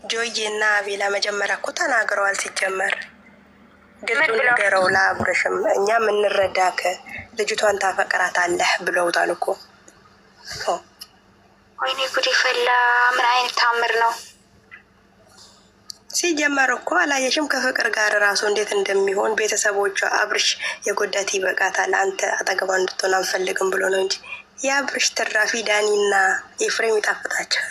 ጆዬ እና አቤላ መጀመሪያ እኮ ተናግረዋል። ሲጀመር ግልጹ ነገረው ለአብርሽም እኛ የምንረዳከ ልጅቷን ታፈቅራታለህ ብለውታል እኮ። ወይኔ ጉድ ፈላ። ምን አይነት ታምር ነው? ሲጀመር እኮ አላየሽም ከፍቅር ጋር ራሱ እንዴት እንደሚሆን ቤተሰቦቿ አብርሽ የጎዳት ይበቃታል፣ አንተ አጠገቧ እንድትሆን አንፈልግም ብሎ ነው እንጂ የአብርሽ ትራፊ ዳኒና ኤፍሬም ይጣፍጣቸው።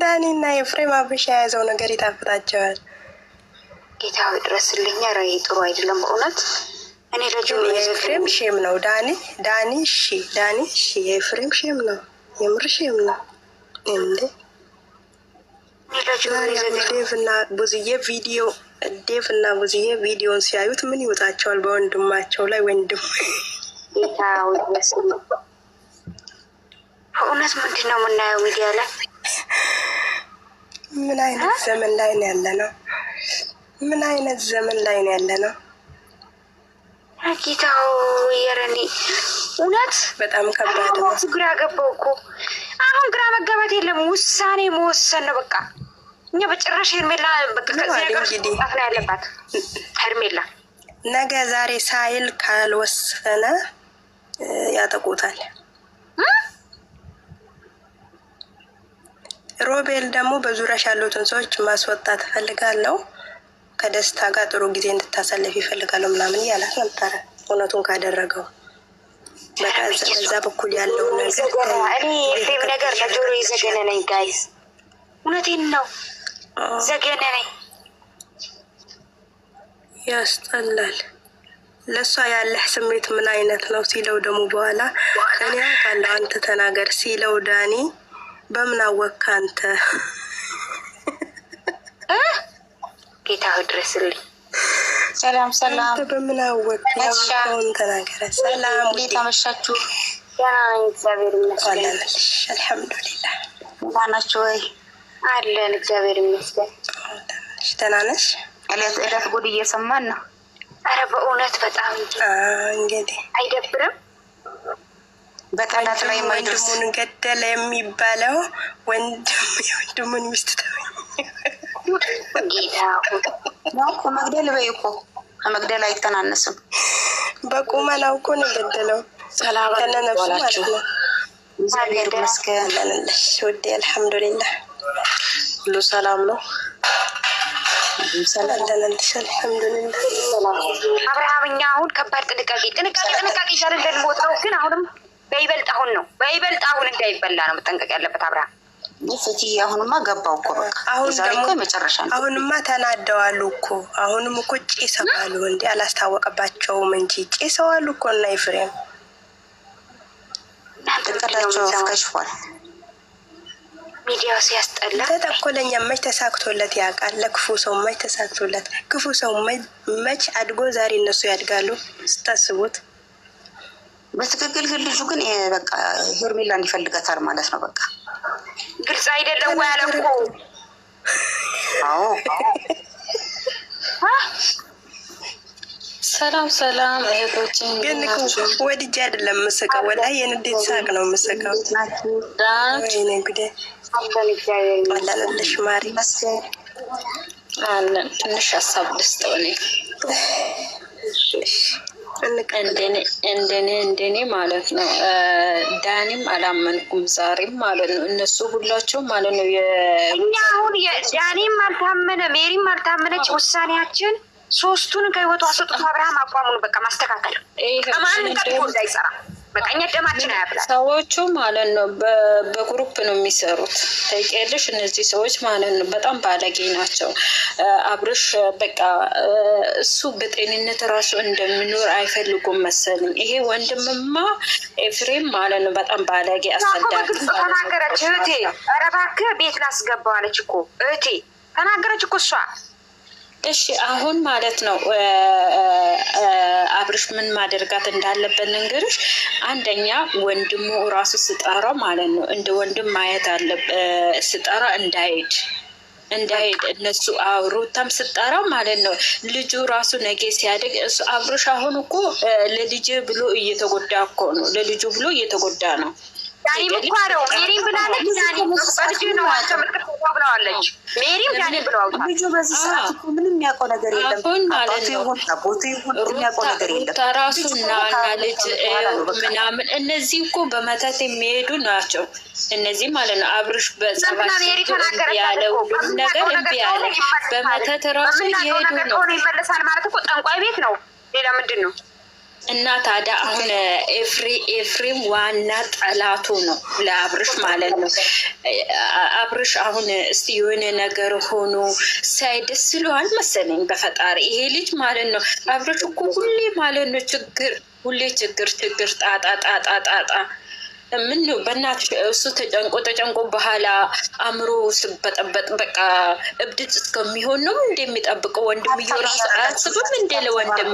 ዳኒና ኤፍሬም አብርሽ የያዘው ነገር ይጣፍጣቸዋል። ጌታዊ ድረስልኛ። ራይ ጥሩ አይደለም በእውነት። እኔ የኤፍሬም ሼም ነው ዳኒ እሺ የኤፍሬም ሼም ነው፣ የምር ሼም ነው እንዴ። ዴቭ እና ብዙዬ ቪዲዮን ሲያዩት ምን ይወጣቸዋል? በወንድማቸው ላይ ወንድም ጌታዊ ድረስልኝ። በእውነት ምንድን ነው የምናየው ሚዲያ ላይ? ምን አይነት ዘመን ላይ ነው ያለ ነው? ምን አይነት ዘመን ላይ ነው ያለ ነው? ጌታው የረኒ እውነት በጣም ከባድ ነው። ግራ ገባው እኮ አሁን። ግራ መጋባት የለም ውሳኔ መወሰን ነው በቃ። እኛ በጭራሽ ሄርሜላ በቃ ከዚህ ነገር ጣፍ ነው ያለባት ሄርሜላ። ነገ ዛሬ ሳይል ካልወሰነ ያጠቁታል። ሮቤል ደግሞ በዙሪያሽ ያሉትን ሰዎች ማስወጣት እፈልጋለሁ፣ ከደስታ ጋር ጥሩ ጊዜ እንድታሳልፍ ይፈልጋለሁ ምናምን እያላት ነበረ። እውነቱን ካደረገው በዛ በኩል ያለው ነገር እኔ የፍሬም ነገር ለጆሮ የዘገነነኝ ጋይስ፣ እውነቴን ነው ዘገነነኝ። ያስጠላል። ለእሷ ያለህ ስሜት ምን አይነት ነው ሲለው ደግሞ በኋላ እኔ አውቃለሁ አንተ ተናገር ሲለው ዳኒ በምን አወቅህ አንተ? ጌታው ድረስልኝ። ሰላም አንተ በምን አወቅህ? ያወቅኸውን ተናገረ። ሰላም እንዴት አመሻችሁ? ደህና ነኝ እግዚአብሔር ይመስገን። አልሐምዱሊላህ። ደህና ናችሁ ወይ? አለን እግዚአብሔር ይመስገን። ደህና ነሽ? እለት ጉድ እየሰማን ነው። አረ በእውነት በጣም እንግዲህ አይደብርም? በጠላት ላይ ወንድሙን ገደለ የሚባለው ወንድሙን ሚስት ከመግደል በይ እኮ ከመግደል አይተናነስም። በቁመናው እኮ ነው የገደለው። ሰላም ከነነሱ ማለት ነው። እግዚአብሔር ይመስገን ለነለሽ ወዴ አልሐምዱሊላህ ሁሉ ሰላም ነው። ሰላም ለነለሽ አልሐምዱሊላህ። አብርሃም እኛ አሁን ከባድ ጥንቃቄ ይዛል እንደልሞት ነው። ግን አሁንም በይበልጥ አሁን እንዳይበላ ነው መጠንቀቅ ያለበት አብርሃም። ፍቲ አሁንማ ገባው እኮ በቃ አሁን ደግሞ መጨረሻ ነው። አሁንማ ተናደዋሉ እኮ አሁንም እኮ ጭሰዋሉ እንዴ አላስታወቀባቸውም እንጂ ጭሰዋሉ እኮ እና ኤፍሬም ተቀዳቸው ከሽፏል። ሚዲያው ሲያስጠላ ተተኮለኛ መች ተሳክቶለት ያውቃል? ለክፉ ሰው መች ተሳክቶለት? ክፉ ሰው መች አድጎ ዛሬ እነሱ ያድጋሉ ስታስቡት። በትክክል ግን ልጁ ግን በቃ ሄርሜላን ይፈልጋታል ማለት ነው። በቃ ግልጽ አይደለም ወይ አለ እኮ። አዎ ሰላም እህቶችን ግን ወድጄ አይደለም የምስቀው፣ ወላሂ የንዴት ሳቅ ነው የምስቀው። ወይኔ ጉዴ አላለሽ ማሪ መስገን አለን። ትንሽ ሀሳብ ልስጠው። እንደኔ ማለት ነው። ዳኒም አላመንኩም ዛሬም ማለት ነው። እነሱ ሁላቸው ማለት ነው። እኛ አሁን ዳኒም አልታመነ ሜሪም አልታመነች። ውሳኔያችን ሶስቱን ከህይወቱ አስወጥቶ አብርሃም አቋሙን በቃ ማስተካከል ከማንም ቀጥሎ እንዳይሰራ በቃ እኛ ደማችን አያብላል። ሰዎቹ ማለት ነው በግሩፕ ነው የሚሰሩት። ታውቂያለሽ፣ እነዚህ ሰዎች ማለት ነው በጣም ባለጌ ናቸው። አብርሽ በቃ እሱ በጤንነት ራሱ እንደሚኖር አይፈልጉም መሰለኝ። ይሄ ወንድምማ ኤፍሬም ማለት ነው በጣም ባለጌ አሰዳቂ ተናገረች። እህቴ ኧረ እባክህ ቤት ላስገባው አለች እኮ እህቴ ተናገረች እኮ እሷ። እሺ አሁን ማለት ነው አብርሽ ምን ማደርጋት እንዳለበት ነገርሽ። አንደኛ ወንድሙ ራሱ ስጠራ ማለት ነው እንደ ወንድም ማየት አለ። ስጠራ እንዳይሄድ እንዳይሄድ እነሱ ሩታም ስጠራው ማለት ነው። ልጁ ራሱ ነገ ሲያድግ እሱ አብርሽ አሁን እኮ ለልጅ ብሎ እየተጎዳ እኮ ነው። ለልጁ ብሎ እየተጎዳ ነው። ዳኒም እኮ አለው ሜሪም ብላለች። ዳኒ በልጅ ነው አልተመልከተው ብለዋለች። ሜሪም ዳኒ ብለዋል። ልጁ በዚህ ሰዓት እኮ ምንም የሚያውቀው ነገር የለም። አባቱ ይሁን አባቱ ይሁን የሚያውቀው ነገር የለም። ራሱ እና ልጅ ምናምን እነዚህ እኮ በመተት የሚሄዱ ናቸው። እነዚህ ማለት ነው። አብርሽ በጸባይ ያለ ሁሉም ነገር እምቢ ያለ በመተት ራሱ እየሄዱ ነው። ይመለሳል ማለት እኮ ጠንቋይ ቤት ነው። ሌላ ምንድን ነው? እና ታዲያ አሁን ኤፍሬም ዋና ጠላቱ ነው ለአብርሽ ማለት ነው። አብርሽ አሁን እስቲ የሆነ ነገር ሆኖ ሳይ ደስ ይለዋል መሰለኝ በፈጣሪ ይሄ ልጅ ማለት ነው። አብርሽ እኮ ሁሌ ማለት ነው ችግር፣ ሁሌ ችግር፣ ጣጣ ምን ነው በእናትሽ እሱ ተጨንቆ በኋላ አእምሮ ስበጠበጥ በቃ እብድት እስከሚሆን ነው እንደሚጠብቀው ወንድምየው ራሱ አያስብም እንደ ለወንድም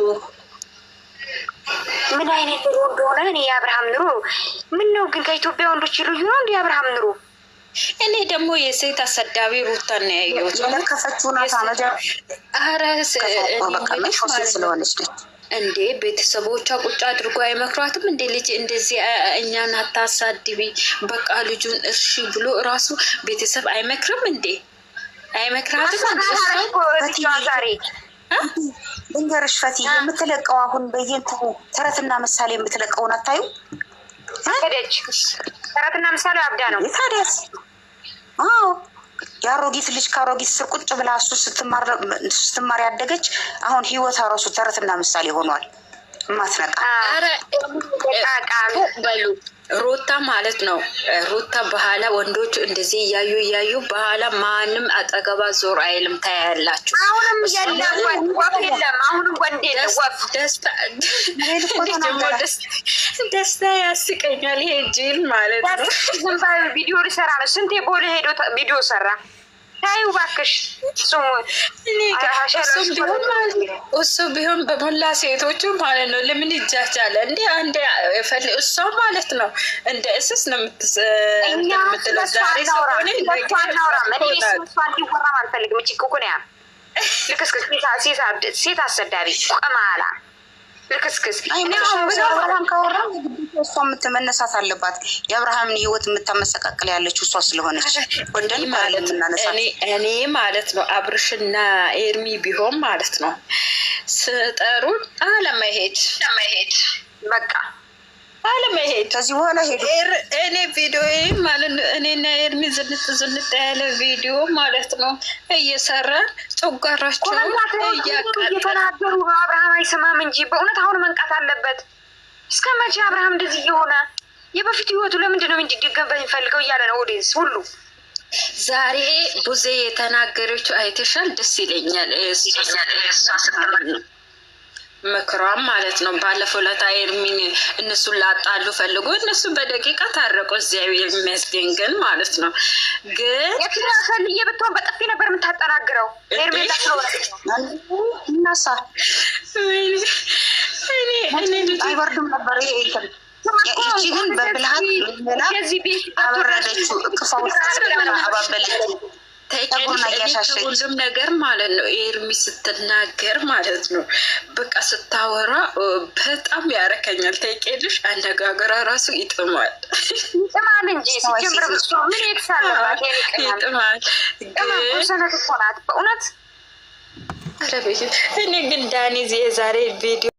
ምን አይነት ኑሮ እንደሆነ እኔ የአብርሃም ኑሮ ምን ነው ግን ከኢትዮጵያ ወንዶች ልዩ ነው እንዲ የአብርሃም ኑሮ። እኔ ደግሞ የሴት አሰዳቢ ሩታን ነው ያየሁት። እንዴ ቤተሰቦቿ ቁጭ አድርጎ አይመክሯትም እንዴ? ልጅ እንደዚህ እኛን አታሳድቢ በቃ ልጁን እርሺ ብሎ እራሱ ቤተሰብ አይመክርም እንዴ? አይመክራትም ዛሬ እንገርሽ ፈቲ የምትለቀው አሁን በየንቱ ተረትና ምሳሌ የምትለቀውን አታዩ? ሄደች ተረትና ምሳሌ አብዳ ነው ታዲያስ። አዎ የአሮጊት ልጅ ከአሮጊት ስር ቁጭ ብላ እሱ ስትማር ያደገች አሁን ህይወት ራሱ ተረትና ምሳሌ ሆኗል። ማትነቃ በሉ ሩታ ማለት ነው። ሩታ በኋላ ወንዶቹ እንደዚህ እያዩ በኋላ ማንም አጠገባ ዞር አይልም። ታያላችሁ። አሁንም የለም ወፍ የለም። አሁንም ወንድ የለም ወፍ። ደስታ ያስቀኛል። ይሄ ጅል ማለት ነው። ቪዲዮ ሊሰራ ነው። ስንቴ ቦሌ ሄዶ ቪዲዮ ሰራ። ታዩ ባክሽ። እሱ ቢሆን በሞላ ሴቶቹ ማለት ነው። ለምን ይጃጃለ እንዴ? አንዴ እሷ ማለት ነው እንደ እስስ ነው የምትለው። ዛሬ ሰሆነ እንዲወራም አልፈልግም። ጭቁኩን ያ ልክስክስ ሴት አሰዳቢ ቆማላ ልክስክስ አብርሃም ካወራ እሷ የምትመነሳት አለባት። የአብርሃምን ህይወት የምታመሰቃቅል ያለችው እሷ ስለሆነች ወንደን ማለት እኔ ማለት ነው። አብርሽና ኤርሚ ቢሆን ማለት ነው ስጠሩን አለመሄድ በቃ አለመሄድ። ከዚህ በኋላ ሄዱ። እኔ ቪዲዮ ማለት ነው እኔና ኤርሚ ዝንጥ ያለ ቪዲዮ ማለት ነው እየሰራን ጨጓራቸው እየተናገሩ አብርሃም አይሰማም እንጂ በእውነት አሁን መንቃት አለበት። እስከ መቼ አብርሃም እንደዚህ እየሆነ የበፊቱ ህይወቱ ለምንድን ነው እንዲደገም በሚፈልገው እያለ ነው ኦዲየንስ ሁሉ። ዛሬ ቡዜ የተናገረችው አይተሻል? ደስ ይለኛል። ምክሯም ማለት ነው። ባለፈው ለታ ኤርሚን እነሱን ላጣሉ ፈልጎ እነሱ በደቂቃ ታረቁ። እግዚአብሔር ይመስገን ግን ማለት ነው ግን የትራፈልዬ ብትሆን በጥፊ ነበር የምታጠናግረው ኤርሚን እናሳ አይወርድም ነበር። ይቺ ግን በብልሃት አበረደችው። ክፋው አባበለችው። ሁሉም ነገር ማለት ነው ኤርሚ ስትናገር ማለት ነው በቃ ስታወራ በጣም ያረከኛል። ታውቂያለሽ አነጋገሯ ራሱ ይጥማል እንጂ ሲጀምር ምን ይክሳለባት ይጥማል። ግን ሰነት እኮ ናት በእውነት። እኔ ግን ዳኒ የዛሬ ቪዲዮ